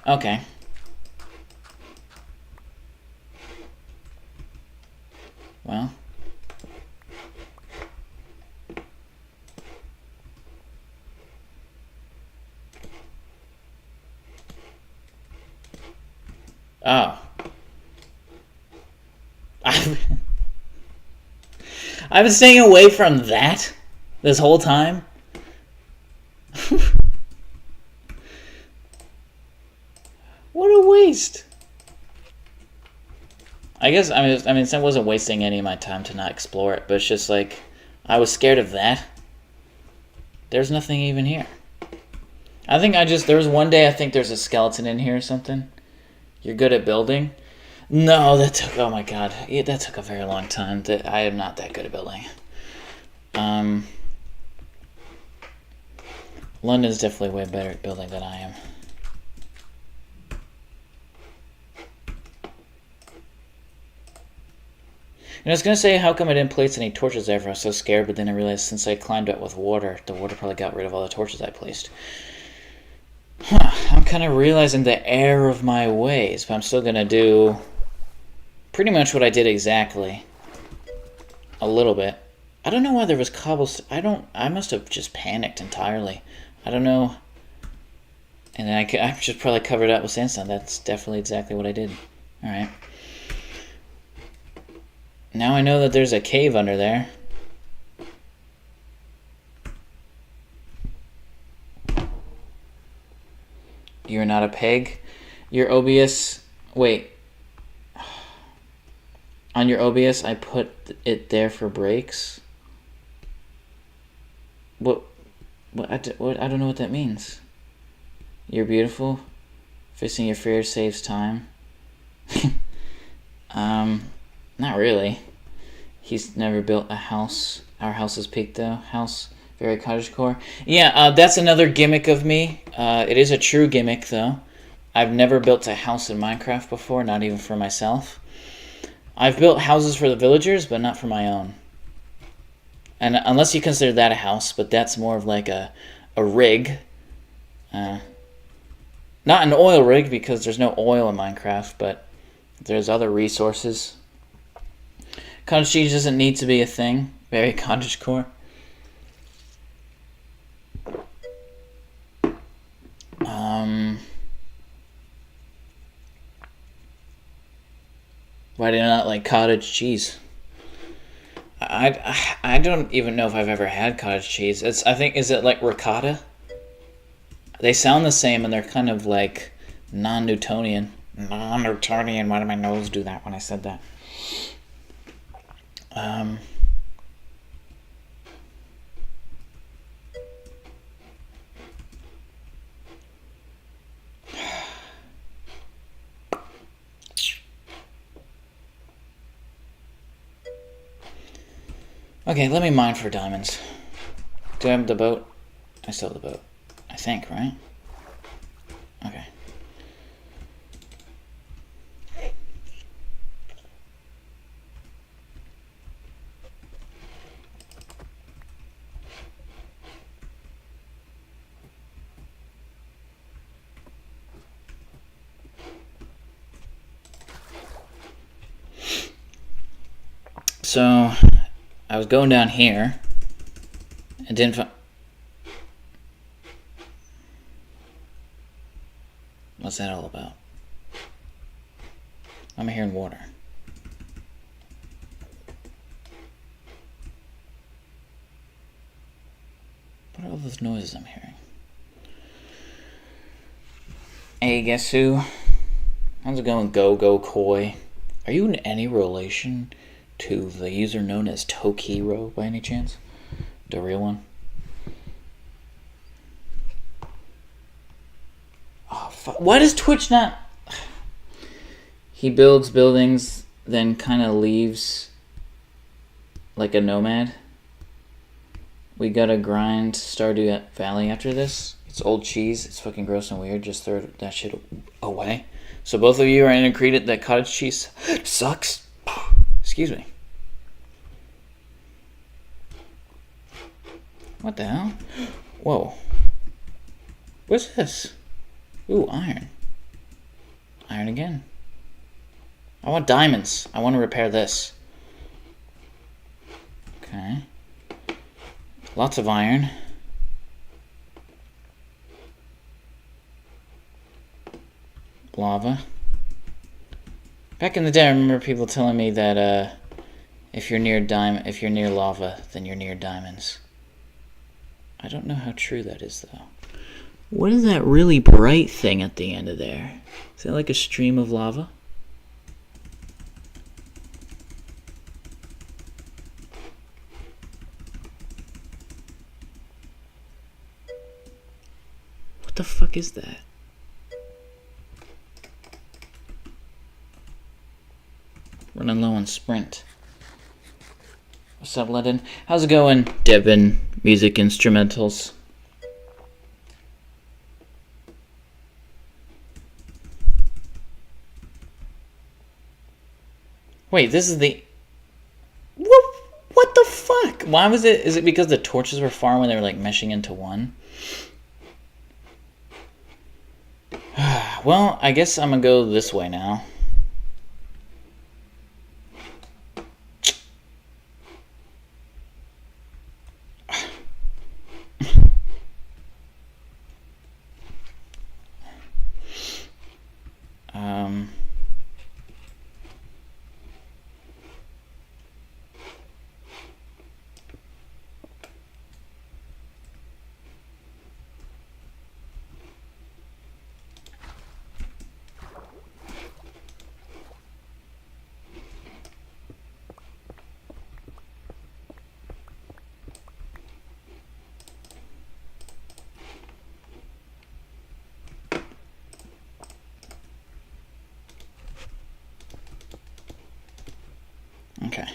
Okay. Well. Oh. I've been staying away from that this whole time. What a waste. I guess, I mean, I wasn't wasting any of my time to not explore it, but it's just like, I was scared of that. There's nothing even here. I think there was one day I think there's a skeleton in here or something. You're good at building? No, that took, oh my god, that took a very long time. I am not that good at building. London's definitely way better at building than I am. And I was going to say, how come I didn't place any torches there if I was so scared, but then I realized since I climbed up with water, the water probably got rid of all the torches I placed. I'm kind of realizing the error of my ways, but I'm still going to do pretty much what I did exactly. A little bit. I don't know why there was cobblestone. I must have just panicked entirely. I don't know. And then I just probably covered it up with sandstone. That's definitely exactly what I did. Alright. Now I know that there's a cave under there. You're not a peg? Your OBS... Wait. On your OBS, I put it there for breaks? What? I don't know what that means. You're beautiful. Facing your fear saves time. Not really. He's never built a house. Our house is peaked though. House, very cottagecore. Yeah, that's another gimmick of me. It is a true gimmick though. I've never built a house in Minecraft before, not even for myself. I've built houses for the villagers, but not for my own. And unless you consider that a house, but that's more of like a rig. Not an oil rig because there's no oil in Minecraft, but there's other resources. Cottage cheese doesn't need to be a thing. Very cottagecore. Why do you not like cottage cheese? I don't even know if I've ever had cottage cheese. Is it like ricotta? They sound the same and they're kind of like non-Newtonian. Non-Newtonian. Why did my nose do that when I said that? Okay, let me mine for diamonds. Do I have the boat? I still have the boat. I think, right? Okay. So, I was going down here and didn't find... What's that all about? I'm hearing water. What are all those noises I'm hearing? Hey, guess who? How's it going, Go Koi? Are you in any relation to the user known as Tokiro by any chance? The real one? Oh, fuck. Why does Twitch not... He builds buildings, then kind of leaves like a nomad. We gotta grind Stardew Valley after this. It's old cheese. It's fucking gross and weird. Just throw that shit away. So both of you are in agreement that cottage cheese sucks? Excuse me. What the hell? Whoa. What's this? Ooh, iron. Iron again. I want diamonds. I want to repair this. Okay. Lots of iron. Lava. Back in the day, I remember people telling me that if you're near lava, then you're near diamonds. I don't know how true that is, though. What is that really bright thing at the end of there? Is that like a stream of lava? What the fuck is that? Running low on sprint. What's up, Ledden? How's it going, Devin? Music instrumentals. Wait, this is the... What the fuck? Why was it... Is it because the torches were far when they were, like, meshing into one? Well, I guess I'm gonna go this way now. Okay.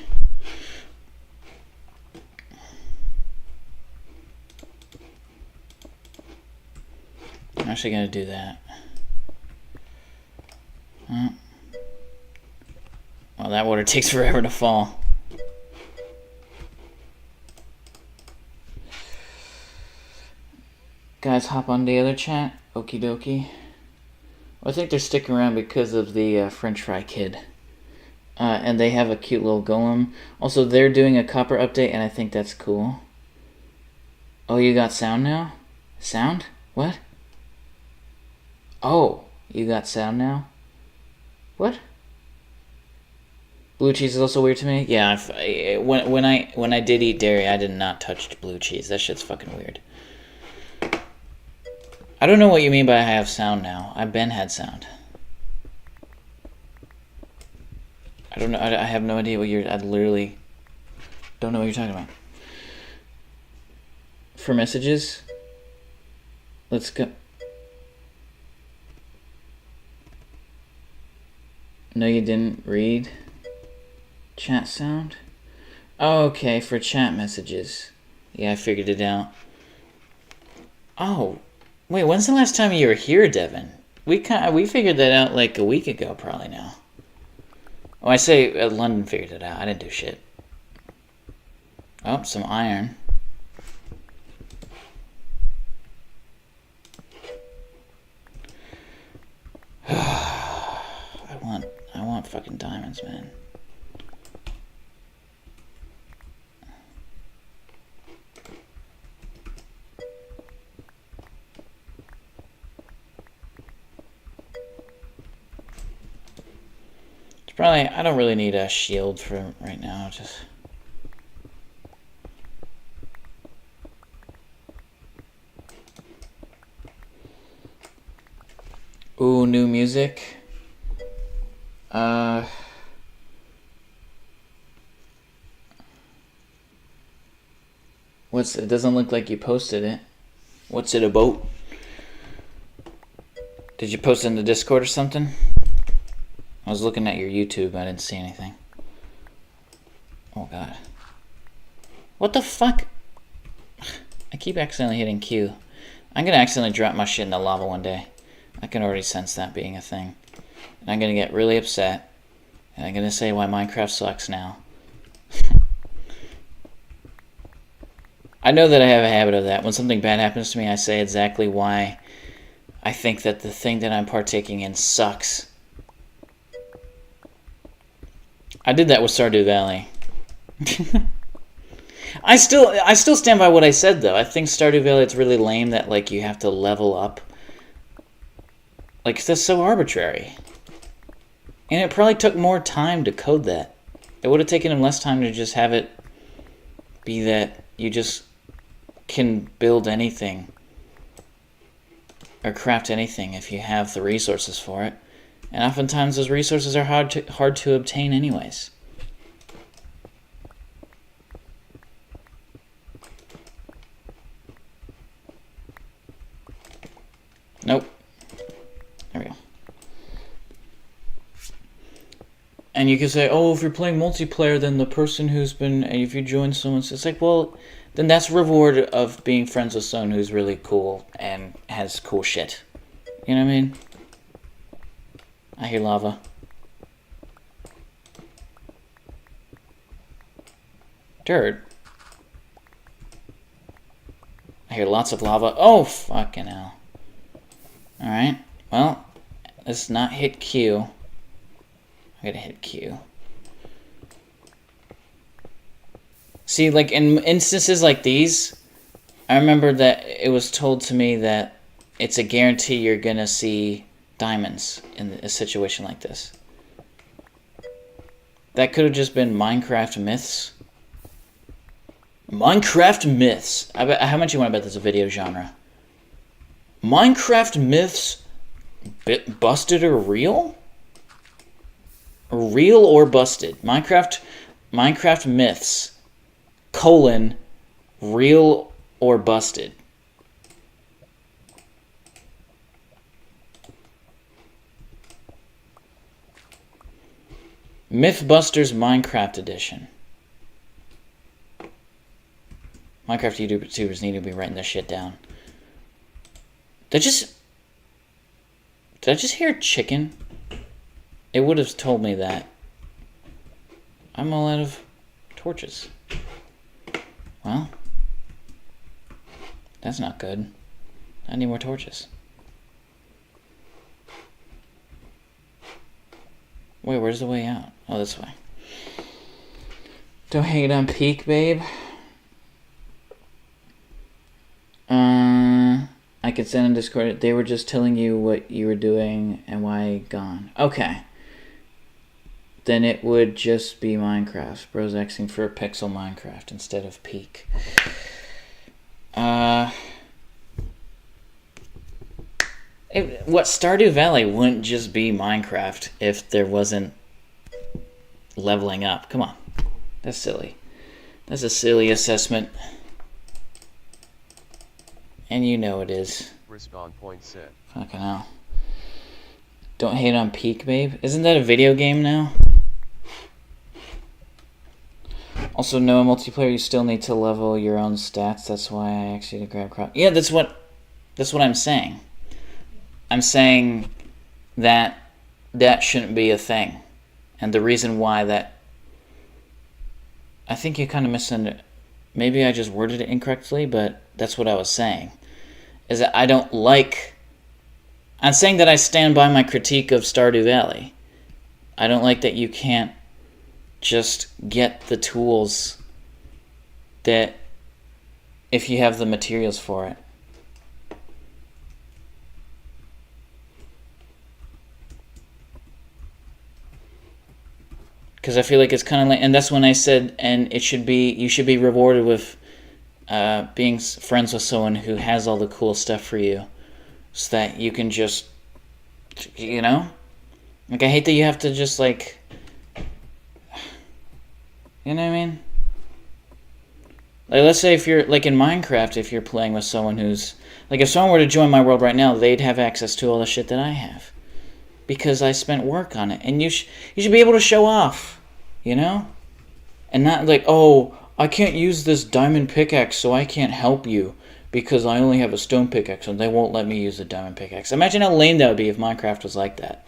I'm actually gonna do that. Well, that water takes forever to fall. Guys, hop on the other chat. Okie dokie. Well, I think they're sticking around because of the French Fry Kid. And they have a cute little golem. Also, they're doing a copper update, and I think that's cool. Oh, you got sound now? Sound? What? Oh, you got sound now? What? Blue cheese is also weird to me. Yeah, when I did eat dairy, I did not touch blue cheese. That shit's fucking weird. I don't know what you mean by I have sound now. I've been had sound. I don't know. I have no idea what you're... I literally don't know what you're talking about. For messages, let's go. No, you didn't read chat sound? Oh, okay, for chat messages. Yeah, I figured it out. Oh, wait, when's the last time you were here, Devin? We figured that out like a week ago, probably now. Oh, I say London figured it out. I didn't do shit. Oh, some iron. I want fucking diamonds, man. It's probably... I don't really need a shield for right now, just... Ooh, new music. It doesn't look like you posted it. What's it about? Did you post it in the Discord or something? I was looking at your YouTube, I didn't see anything. Oh god. What the fuck? I keep accidentally hitting Q. I'm gonna accidentally drop my shit in the lava one day. I can already sense that being a thing. And I'm gonna get really upset. And I'm gonna say why Minecraft sucks now. I know that I have a habit of that. When something bad happens to me, I say exactly why I think that the thing that I'm partaking in sucks. I did that with Stardew Valley. I still stand by what I said, though. I think Stardew Valley, it's really lame that, like, you have to level up. Like, that's so arbitrary. And it probably took more time to code that. It would have taken him less time to just have it be that you just can build anything or craft anything if you have the resources for it. And oftentimes those resources are hard to obtain anyways. Nope. There we go. And you can say, oh, if you're playing multiplayer, then the person who's been, if you join someone's, it's like, well, then that's reward of being friends with someone who's really cool and has cool shit. You know what I mean? I hear lava. Dirt. I hear lots of lava. Oh, fucking hell. Alright. Well, let's not hit Q. I gotta hit Q. See, like, in instances like these, I remember that it was told to me that it's a guarantee you're gonna see diamonds in a situation like this. That could have just been Minecraft myths. Minecraft myths. I bet, how much you want to bet there's a video genre? Minecraft myths, busted or real? Real or busted? Minecraft myths, real or busted. Mythbusters Minecraft Edition. Minecraft YouTubers need to be writing this shit down. Did I just hear chicken? It would have told me that. I'm all out of torches. Well, that's not good. I need more torches. Wait, where's the way out? Oh, this way. Don't hate on peak, babe. I could send in Discord. They were just telling you what you were doing and why gone. Okay. Then it would just be Minecraft. Bro's Xing for a pixel Minecraft instead of peak. Stardew Valley wouldn't just be Minecraft if there wasn't leveling up. Come on. That's silly. That's a silly assessment. And you know it is. Respawn point set. Fucking hell. Don't hate on Peak, babe. Isn't that a video game now? Also, no multiplayer, you still need to level your own stats. That's why I asked you to grab crop. Yeah, that's what I'm saying. I'm saying that shouldn't be a thing. And the reason why that... I think you kind of misunderstood. Maybe I just worded it incorrectly, but that's what I was saying. Is that I don't like... I'm saying that I stand by my critique of Stardew Valley. I don't like that you can't just get the tools that... if you have the materials for it. Because I feel like it's kind of like... And that's when I said, and it should be... You should be rewarded with being friends with someone who has all the cool stuff for you. So that you can just... You know? Like, I hate that you have to just, like... You know what I mean? Like, let's say if you're... Like, in Minecraft, if you're playing with someone who's... Like, if someone were to join my world right now, they'd have access to all the shit that I have. Because I spent work on it. And you should be able to show off. You know? And not like, oh, I can't use this diamond pickaxe, so I can't help you. Because I only have a stone pickaxe, and they won't let me use the diamond pickaxe. Imagine how lame that would be if Minecraft was like that.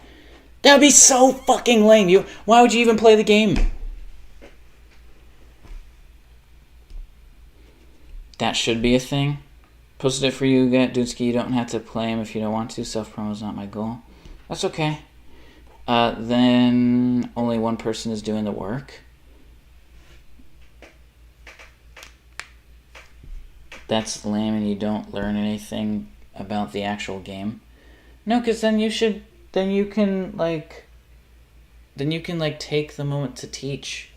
That would be so fucking lame. Why would you even play the game? That should be a thing. Posted it for you, kidDoonski. You don't have to play him if you don't want to. Self-promo is not my goal. That's okay. Then only one person is doing the work. That's lame and you don't learn anything about the actual game. No, because then you can take the moment to teach,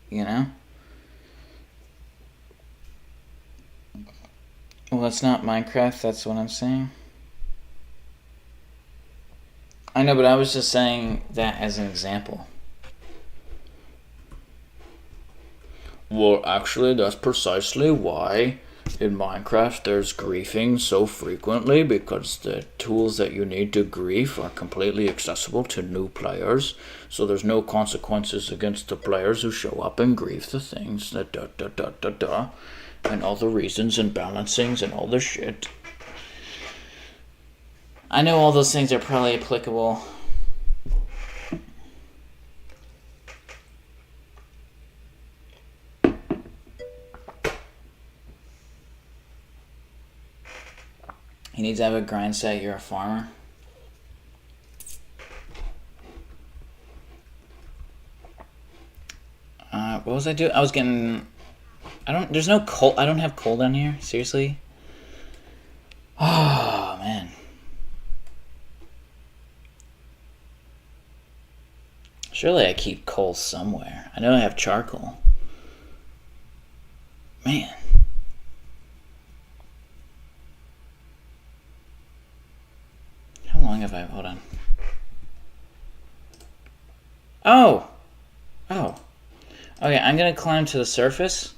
you know? Well, that's not Minecraft, that's what I'm saying. I know, but I was just saying that as an example. Well, actually, that's precisely why In Minecraft, there's griefing so frequently because the tools that you need to grief are completely accessible to new players. So there's no consequences against the players who show up and grief the things, and all the reasons and balancings and all the shit. I know all those things are probably applicable. You need to have a grind set, you're a farmer. What was I doing? I was getting... there's no coal. I don't have coal down here. Seriously? Oh, man. Surely I keep coal somewhere. I know I have charcoal. Man. How long have I... Hold on. Oh! Oh. Okay, I'm going to climb to the surface.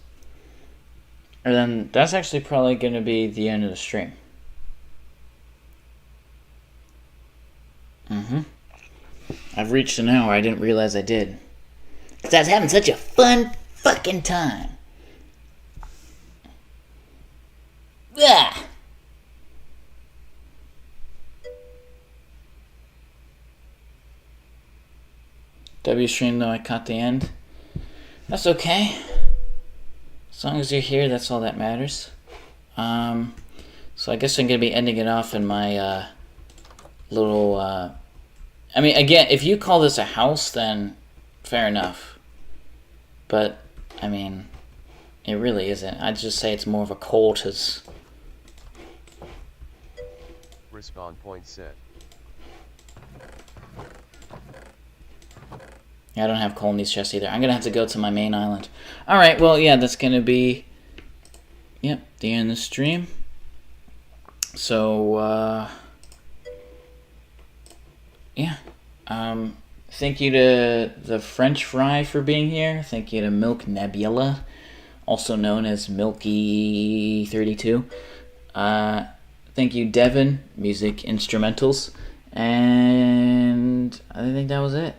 And then that's actually probably going to be the end of the stream. I've reached an hour. I didn't realize I did. Because I was having such a fun fucking time. Ah! W stream though, I caught the end. That's okay. As long as you're here, that's all that matters. So I guess I'm going to be ending it off in my little... I mean, again, if you call this a house, then fair enough. But, I mean, it really isn't. I'd just say it's more of a quarters. Respawn point set. I don't have coal in these chests either. I'm going to have to go to my main island. Alright, well, yeah, that's going to be... Yep, the end of the stream. So, yeah. Thank you to the French Fry for being here. Thank you to Milk Nebula, also known as Milky32. Thank you, Devin, Music Instrumentals. And I think that was it.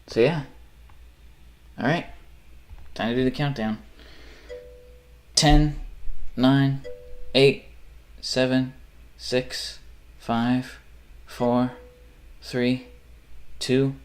So yeah. Alright. Time to do the countdown. 10, 9, 8, 7, 6, 5, 4, 3, 2,